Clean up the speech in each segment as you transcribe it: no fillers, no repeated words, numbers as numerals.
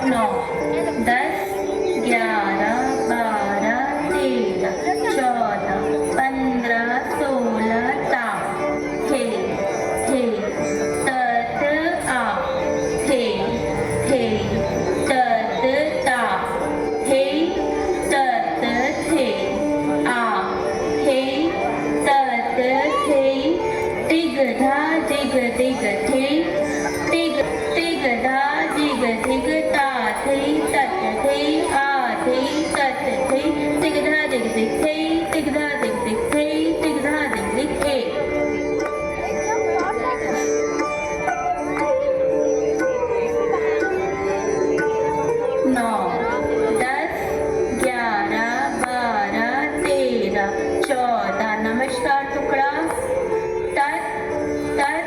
9 10 11 12 13 14 15 16 ता थे तत आ थे तत ता थे तत थे आ थे तत थे तिगधा दिग दिग थे तिगधा दिग दिग ता थे तत थे आ थे तत थे तिगधा दिग दिग थे तिगधा दिग दिग थे तिगधा दिग दिग थे 9 10 11 12 13 14 नमस्कार टुकड़ा तत तत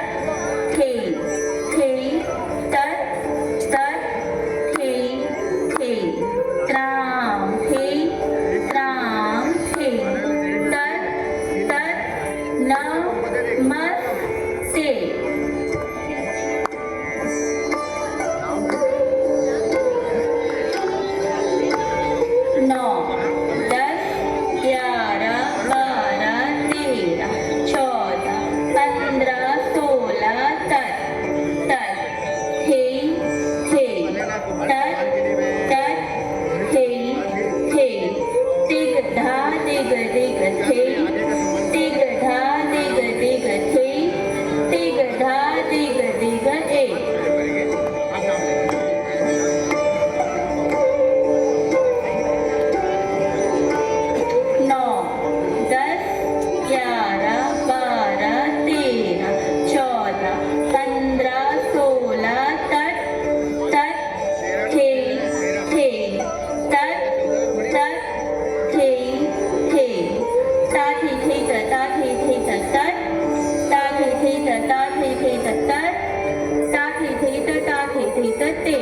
थे तत तत थे त्राम थे तत तत नमस्ते 9 10 11 12 13 14 15 16 तत थे तत थे तिगधा दिग दिग थे तिगधा दिग दिग थे तिगधा दिग दिग ए 9 10 11 12 13 14 15 16 तत थे तत थे ता थे थे ता थे थे तत ता थे थे ता थे थे तत ता थे थे ता थे थे ते